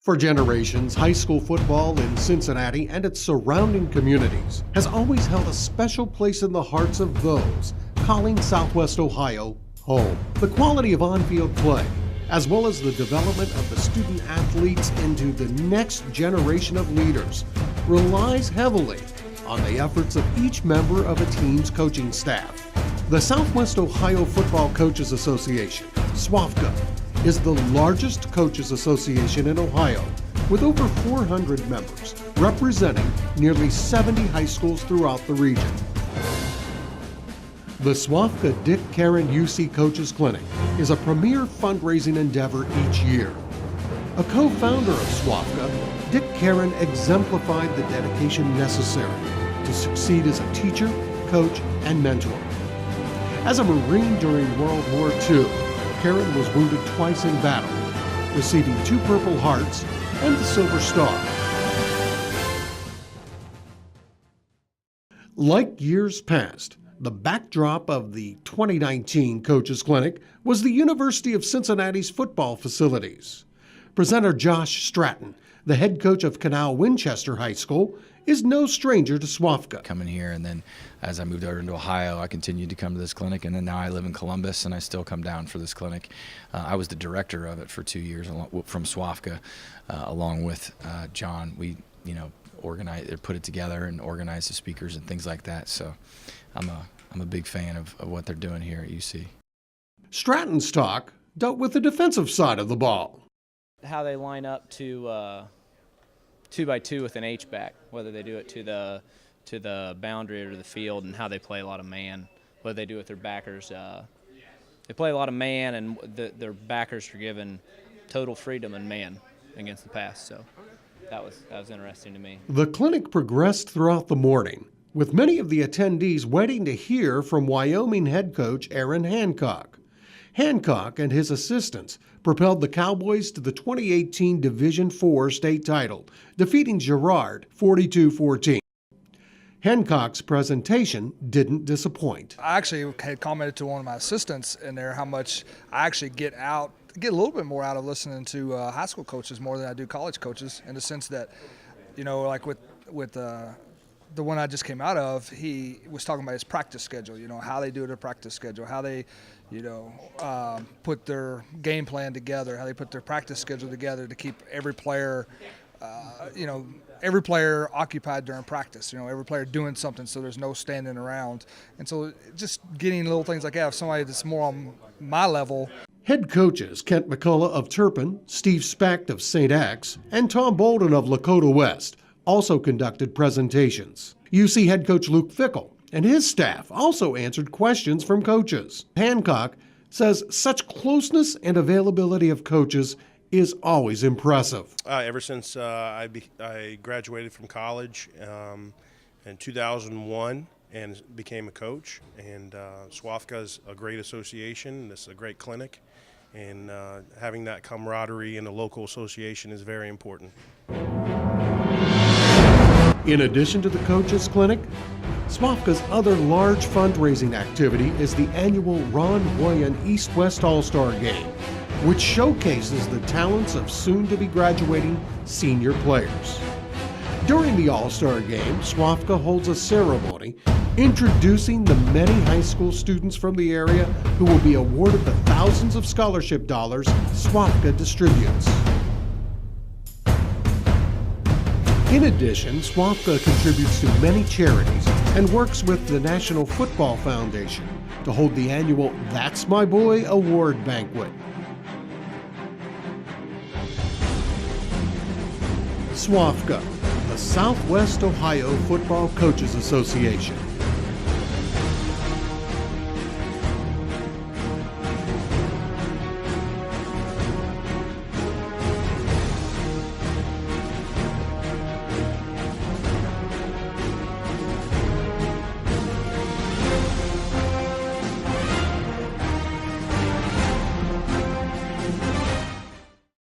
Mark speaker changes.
Speaker 1: For generations, high school football in Cincinnati and its surrounding communities has always held a special place in the hearts of those calling Southwest Ohio home. The quality of on-field play, as well as the development of the student athletes into the next generation of leaders, relies heavily on the efforts of each member of a team's coaching staff. The Southwest Ohio Football Coaches Association, SWOFCA, is the largest coaches association in Ohio, with over 400 members, representing nearly 70 high schools throughout the region. The SWOFCA Dick Karen UC Coaches Clinic is a premier fundraising endeavor each year. A co-founder of SWOFCA, Dick Karen exemplified the dedication necessary to succeed as a teacher, coach, and mentor. As a Marine during World War II, Karen was wounded twice in battle, receiving 2 Purple Hearts and the Silver Star. Like years past, the backdrop of the 2019 Coaches Clinic was the University of Cincinnati's football facilities. Presenter Josh Stratton, the head coach of Canal Winchester High School, is no stranger to SWOFCA.
Speaker 2: Coming here, and then as I moved over into Ohio, I continued to come to this clinic, and then now I live in Columbus, and I still come down for this clinic. I was the director of it for 2 years from SWOFCA, along with John. We, organized, put it together and organized the speakers and things like that. So I'm a big fan of what they're doing here at UC.
Speaker 1: Stratton's talk dealt with the defensive side of the ball.
Speaker 3: How they line up to 2x2 with an H-back, whether they do it to the boundary or to the field, and how they play a lot of man, what they do with their backers. They play a lot of man, and their backers are given total freedom in man against the pass. So that was interesting to me.
Speaker 1: The clinic progressed throughout the morning, with many of the attendees waiting to hear from Wyoming head coach Aaron Hancock. Hancock and his assistants propelled the Cowboys to the 2018 Division IV state title, defeating Girard 42-14. Hancock's presentation didn't disappoint.
Speaker 4: I actually had commented to one of my assistants in there how much I actually get a little bit more out of listening to high school coaches more than I do college coaches, in the sense that, like with the one I just came out of, he was talking about his practice schedule, how they do their practice schedule, how they, put their game plan together, how they put their practice schedule together to keep every player, every player occupied during practice, every player doing something, so there's no standing around. And so just getting little things like that, if somebody that's more on my level.
Speaker 1: Head coaches Kent McCullough of Turpin, Steve Specht of St. X, and Tom Bolden of Lakota West also conducted presentations. UC head coach Luke Fickle and his staff also answered questions from coaches. Hancock says such closeness and availability of coaches is always impressive.
Speaker 5: Ever since I graduated from college in 2001 and became a coach, and SWOFCA is a great association. This is a great clinic, and having that camaraderie in a local association is very important.
Speaker 1: In addition to the Coaches Clinic, SWOFCA's other large fundraising activity is the annual Ron Hoyen East-West All-Star Game, which showcases the talents of soon-to-be graduating senior players. During the All-Star Game, SWOFCA holds a ceremony introducing the many high school students from the area who will be awarded the thousands of scholarship dollars SWOFCA distributes. In addition, SWOFCA contributes to many charities and works with the National Football Foundation to hold the annual That's My Boy Award Banquet. SWOFCA, the Southwest Ohio Football Coaches Association.